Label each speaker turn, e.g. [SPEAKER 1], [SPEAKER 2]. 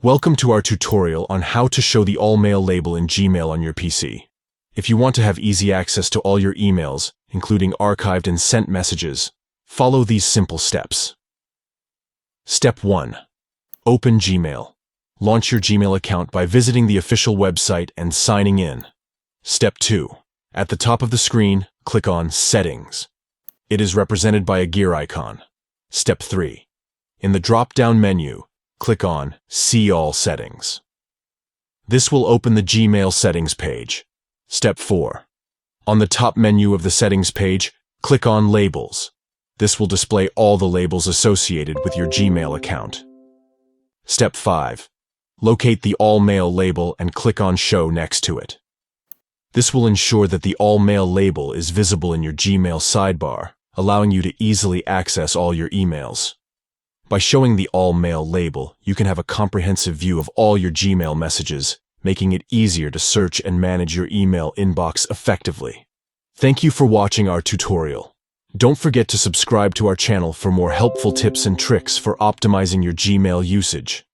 [SPEAKER 1] Welcome to our tutorial on how to show the All Mail label in Gmail on your PC. If you want to have easy access to all your emails, including archived and sent messages, follow these simple steps. Step 1. Open Gmail. Launch your Gmail account by visiting the official website and signing in. Step 2. At the top of the screen, click on Settings. It is represented by a gear icon. Step 3. In the drop-down menu, click on See All Settings. This will open the Gmail settings page. Step 4. On the top menu of the settings page, click on Labels. This will display all the labels associated with your Gmail account. Step 5. Locate the All Mail label and click on Show next to it. This will ensure that the All Mail label is visible in your Gmail sidebar, allowing you to easily access all your emails. By showing the All Mail label, you can have a comprehensive view of all your Gmail messages, making it easier to search and manage your email inbox effectively. Thank you for watching our tutorial. Don't forget to subscribe to our channel for more helpful tips and tricks for optimizing your Gmail usage.